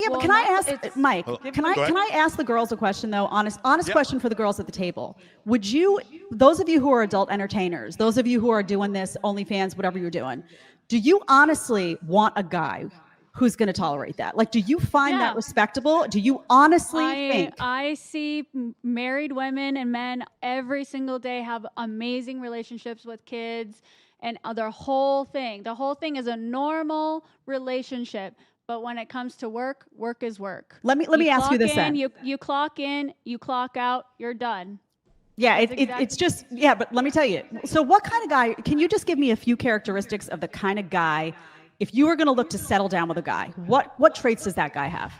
but can I ask, Mike, can I ask the girls a question, though? Honest question for the girls at the table. Would you, those of you who are adult entertainers, those of you who are doing this, OnlyFans, whatever you're doing, do you honestly want a guy who's going to tolerate that? Like, do you find that respectable? Do you honestly think? I see married women and men every single day have amazing relationships with kids, and the whole thing is a normal relationship. But when it comes to work, work is work. Let me ask you this then. You clock in, you clock out, you're done. Yeah, it's just, yeah, but let me tell you. So what kind of guy, can you just give me a few characteristics of the kind of guy, if you were going to look to settle down with a guy, what traits does that guy have?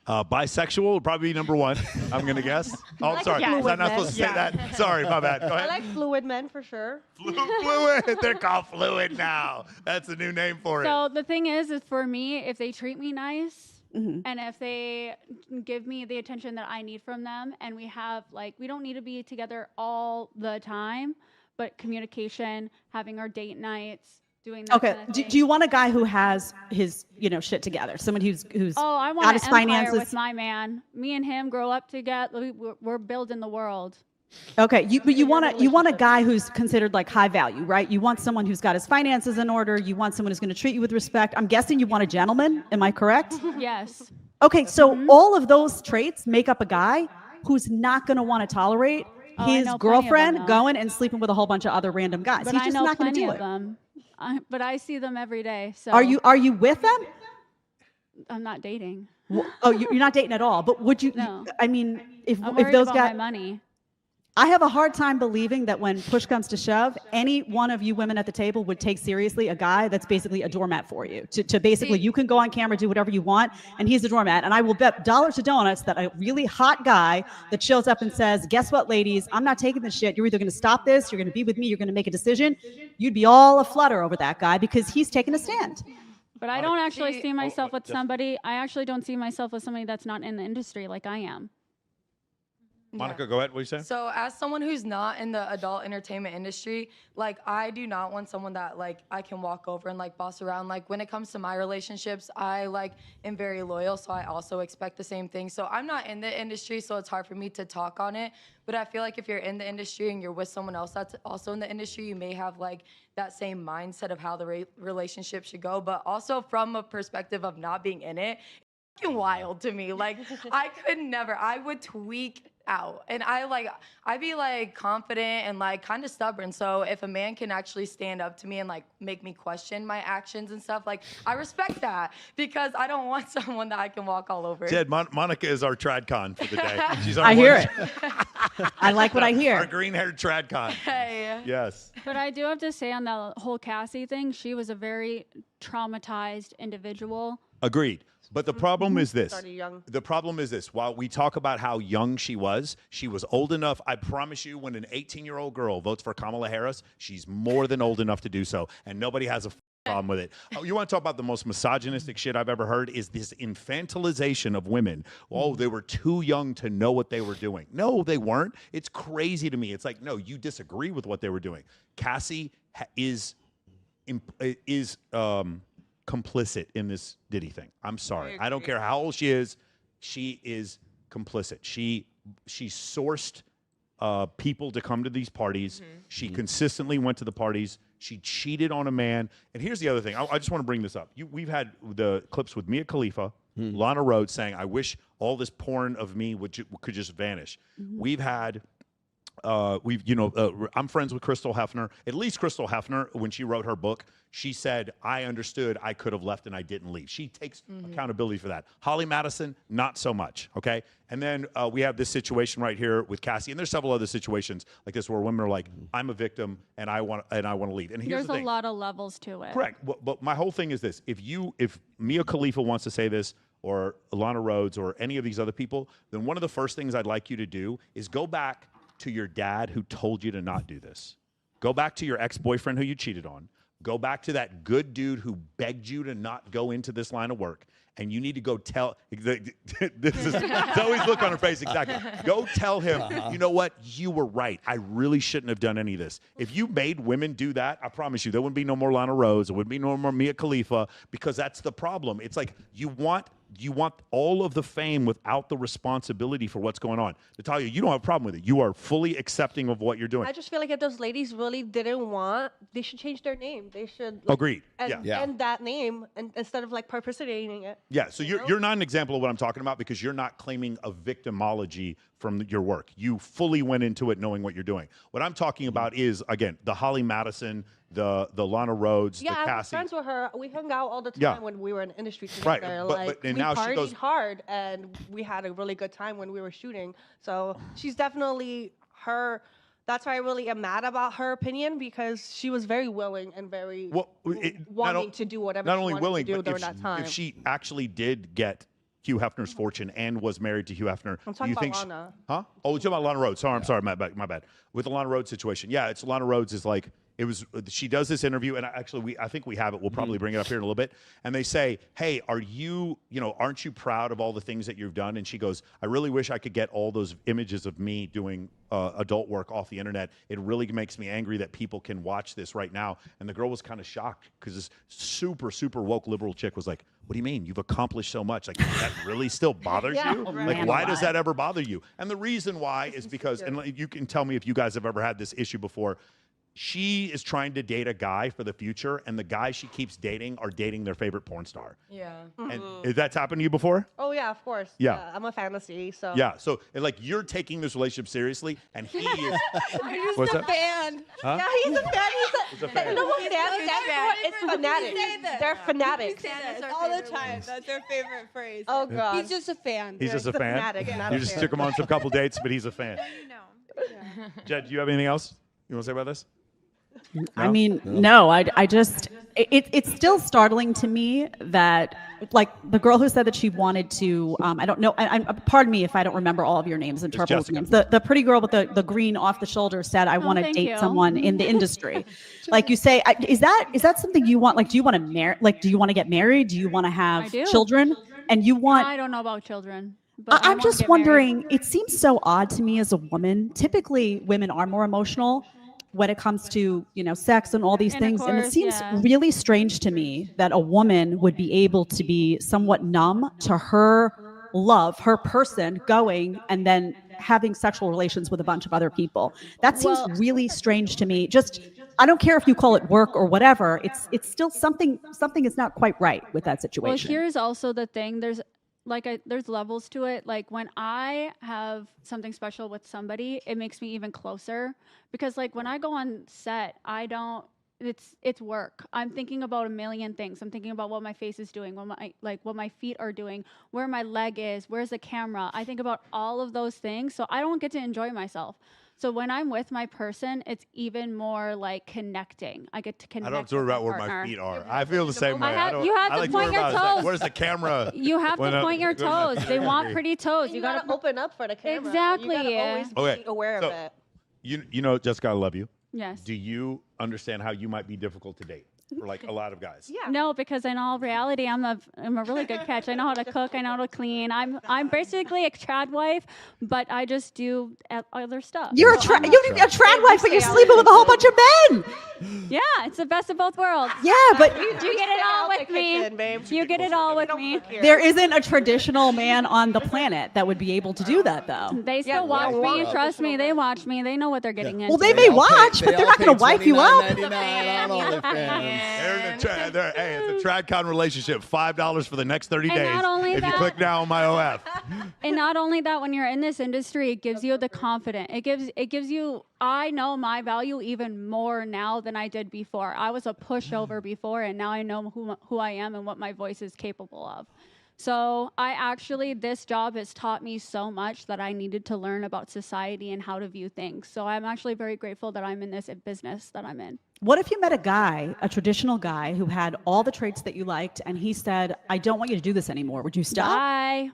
Bisexual would probably be number one, I'm going to guess. Oh, I'm sorry. Was I not supposed to say that? Sorry, my bad. Go ahead. I like fluid men for sure. Fluid. They're called fluid now. That's a new name for it. So the thing is for me, if they treat me nice and if they give me the attention that I need from them, and we have, like, we don't need to be together all the time, but communication, having our date nights, doing that. Okay. Do you want a guy who has his, shit together? Someone who's I want got his an empire finances with my man. Me and him grow up together. We're building the world. Okay, but you want a guy who's considered like high value, right? You want someone who's got his finances in order. You want someone who's going to treat you with respect. I'm guessing you want a gentleman. Am I correct? Yes. Okay, so all of those traits make up a guy who's not going to want to tolerate his girlfriend going and sleeping with a whole bunch of other random guys. But He's just not going to do it. But I see them every day. So are you with them? I'm not dating. Oh, you're not dating at all. But would you? No. I mean, if I'm those about guys, my money. I have a hard time believing that when push comes to shove, any one of you women at the table would take seriously a guy that's basically a doormat for you. To basically, you can go on camera, do whatever you want, and he's a doormat. And I will bet dollars to donuts that a really hot guy that shows up and says, guess what, ladies, I'm not taking this shit. You're either going to stop this, you're going to be with me, you're going to make a decision. You'd be all aflutter over that guy because he's taking a stand. But I don't actually see myself with somebody. I actually don't see myself with somebody that's not in the industry like I am. Monica, go ahead. What are you saying? So as someone who's not in the adult entertainment industry, like, I do not want someone that, like, I can walk over and, like, boss around. Like, when it comes to my relationships, I, like, am very loyal, so I also expect the same thing. So I'm not in the industry, so it's hard for me to talk on it. But I feel like if you're in the industry and you're with someone else that's also in the industry, you may have, like, that same mindset of how the relationship should go. But also from a perspective of not being in it, it's fucking wild to me. Like, I could never. I would tweak out, and I'd be like confident and like kind of stubborn. So if a man can actually stand up to me and like make me question my actions and stuff, like, I respect that, because I don't want someone that I can walk all over. Jed, Monica is our tradcon for the day. She's our I hear it. I like what I hear. Our green-haired tradcon. Hey. Yes. But I do have to say on the whole Cassie thing, she was a very traumatized individual. Agreed. But the problem is this. Started young. The problem is this. While we talk about how young she was old enough. I promise you, when an 18-year-old girl votes for Kamala Harris, she's more than old enough to do so. And nobody has a problem with it. Oh, you want to talk about the most misogynistic shit I've ever heard is this infantilization of women. Oh, they were too young to know what they were doing. No, they weren't. It's crazy to me. It's like, no, you disagree with what they were doing. Cassie is complicit in this Diddy thing. I'm sorry. I don't care how old she is. She is complicit. She sourced people to come to these parties. She consistently went to the parties. She cheated on a man. And here's the other thing. I just want to bring this up. We've had the clips with Mia Khalifa, Lana Rhoades saying, I wish all this porn of me could just vanish. We've had I'm friends with Crystal Hefner. At least Crystal Hefner, when she wrote her book, she said, I understood I could have left and I didn't leave. She takes accountability for that. Holly Madison, not so much, okay? And then we have this situation right here with Cassie, and there's several other situations like this where women are like, I'm a victim and I want to leave. And here's There's a lot of levels to it. Correct. But my whole thing is this. If Mia Khalifa wants to say this, or Lana Rhoades, or any of these other people, then one of the first things I'd like you to do is go back to your dad who told you to not do this. Go back to your ex-boyfriend who you cheated on. Go back to that good dude who begged you to not go into this line of work. And you need to go tell, Zoe's look on her face, exactly. Go tell him, you know what, you were right. I really shouldn't have done any of this. If you made women do that, I promise you, there wouldn't be no more Lana Rhoades. There wouldn't be no more Mia Khalifa, because that's the problem. It's like you want you want all of the fame without the responsibility for what's going on. Natalia, you don't have a problem with it. You are fully accepting of what you're doing. I just feel like if those ladies really didn't want, they should change their name. They should Agreed. And that name and instead of like impersonating it. Yeah, so you're not an example of what I'm talking about because you're not claiming a victimology from your work. You fully went into it knowing what you're doing. What I'm talking about is, again, the Holly Madison, the Lana Rhodes, the Yeah, I was Cassie. friends with her. We hung out all the time Yeah. when we were in the industry Right, together. but we now she partied goes- hard, and we had a really good time when we were shooting. So she's definitely her. That's why I really am mad about her opinion because she was very willing and very wanting to do whatever not she only wanted willing, to do but during that time. if she actually did get Hugh Hefner's fortune and was married to Hugh Hefner, I'm do talking you about think Lana. Huh? Oh, you're talking about Lana Rhodes. Sorry, I'm sorry, my bad. With the Lana Rhodes situation, yeah, it's Lana Rhodes is like she does this interview, and I think we have it. We'll probably bring it up here in a little bit. And they say, "Hey, aren't you proud of all the things that you've done?" And she goes, "I really wish I could get all those images of me doing adult work off the internet. It really makes me angry that people can watch this right now." And the girl was kind of shocked because this super, super woke liberal chick was like, "What do you mean? You've accomplished so much. Like, that really still bothers you? Oh, Like, man why alive. does that ever bother you?" And the reason why is because, and you can tell me if you guys have ever had this issue before, she is trying to date a guy for the future, and the guys she keeps dating are dating their favorite porn star. Yeah. And that's happened to you before? Oh yeah, of course. Yeah. I'm a fantasy, so. Yeah. So, and like, you're taking this relationship seriously, and he is. What's that? fan. Huh? Yeah, he's a fan. He's a fan. You know what fan stands for? It's fanatic. They're fanatics. All the time. That's their favorite phrase. Oh god. He's just a fan. He's just a He's a fan. fanatic, not You a just fan. took him on some couple dates, but he's a fan. Jed, do you have anything else you want to say about this? I mean, no, I just, it's still startling to me that, like, the girl who said that she wanted to, I don't know, pardon me if I don't remember all of your names and trouble with Jessica. names. The pretty girl with the green off the shoulder said, I want to thank date you. someone in the industry. Like you say, is that something you want? Like, do you want to marry? Like, do you want to get married? Do you want to I have do. children? And you want? I don't know about children. But I I'm wanna just get married. wondering, it seems so odd to me as a woman. Typically, women are more emotional when it comes to, sex and all these things. And it Intercourse, seems yeah. really strange to me that a woman would be able to be somewhat numb to her love, her person going and then having sexual relations with a bunch of other people. That seems Well- really strange to me. Just, I don't care if you call it work or whatever. It's still something is not quite right with that Well, situation. here's also the thing. There's levels to it. Like, when I have something special with somebody, it makes me even closer because, like, when I go on set, it's work. I'm thinking about a million things. I'm thinking about what my face is doing, what my feet are doing, where my leg is, where's the camera. I think about all of those things, so I don't get to enjoy myself. So when I'm with my person, it's even more like connecting. I get to connect. I don't have to worry about where partner. my feet are. I feel the same way. you have to I like point worry your about, like, toes. where's the camera? You have When to I- point your when my toes. feet They are want dirty. pretty toes. You gotta open up for the camera. Exactly. You gotta always Okay, be aware so- of it. You know, Jessica, I love you. Yes. Do you understand how you might be difficult to date for like a lot of guys? Yeah. No, because in all reality, I'm a really good catch. I know how to cook. I know how to clean. I'm basically a trad wife, but I just do other stuff. You're a So I'm trad wife, but you're sleeping with a whole bunch of men. Yeah, it's the best of both worlds. Yeah, but You get it all with me. Kitchen, babe. You get it all with me. there isn't a traditional man on the planet that would be able to do that, though. They still watch me. Trust me, they watch me. They know what they're getting into. Well, they may watch, but they're not going to wipe you up. $29.99 on OnlyFans. Hey, it's a TradCon relationship. $5 for the next 30 And days. not only if you that- click now on my OF. And not only that, when you're in this industry, it gives you the confidence. It gives you. I know my value even more now than I did before. I was a pushover before, and now I know who I am and what my voice is capable of. So this job has taught me so much that I needed to learn about society and how to view things. So I'm actually very grateful that I'm in this business that I'm in. What if you met a guy, a traditional guy, who had all the traits that you liked, and he said, I don't want you to do this anymore. Would you stop? Bye.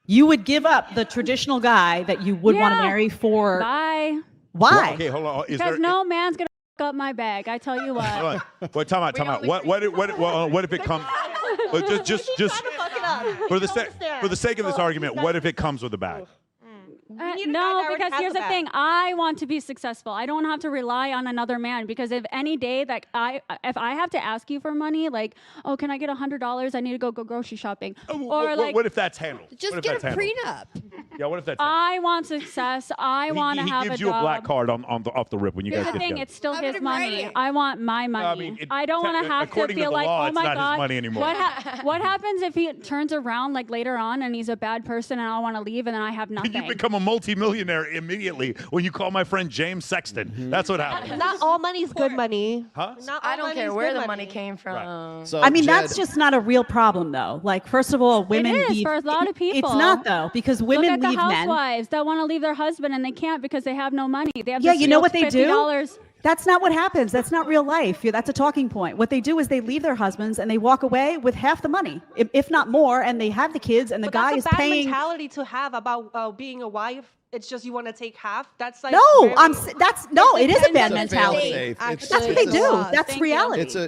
You would give up the traditional guy that you would want to Yeah. marry for. Why? Why? Okay, hold on. Because no man's gonna up my bag. I tell you what. Hold on. Wait, time out. What if it comes? But just Fuck it up. for the sake of this argument, what if it comes with a bag? We need a guy no, that already because has here's the the bag. thing. I want to be successful. I don't have to rely on another man because if any day that if I have to ask you for money, like, oh, can I get $100? I need to go grocery shopping. Or like, what if that's handled? Just What if get a that's handled? prenup. Yeah, what if that's handled? I want success. I want to have He a gives you job. a black card off the rip when you Here's guys the get thing, together. it's still Have his it in money. writing. I want my money. mean, I don't want to have to according to feel the like, law, oh it's my not his God. money anymore. What happens if he turns around like later on and he's a bad person and I want to leave and then I have nothing? You become a multimillionaire immediately when you call my friend James Sexton. That's what happens. Not all money's good money. Huh? Not all I don't money's care where good the money came from. So, I mean, Jed, that's just not a real problem, though. Like, first of all, women is leave. for a lot of people. It's not, though, because Look women at the leave men. housewives that want to leave their husband and they can't because they have no money. They have Yeah, this you know what they $50. do? That's not what happens. That's not real life. That's a talking point. What they do is they leave their husbands and they walk away with half the money, if not more, and they have the kids and the But guy that's is a bad paying. mentality to have about being a wife. It's just you want to take half. That's like No, very- it is a bad It's a mentality. fail-safe. Actually, That's what they it's a do. law. That's Thank you. reality. It's a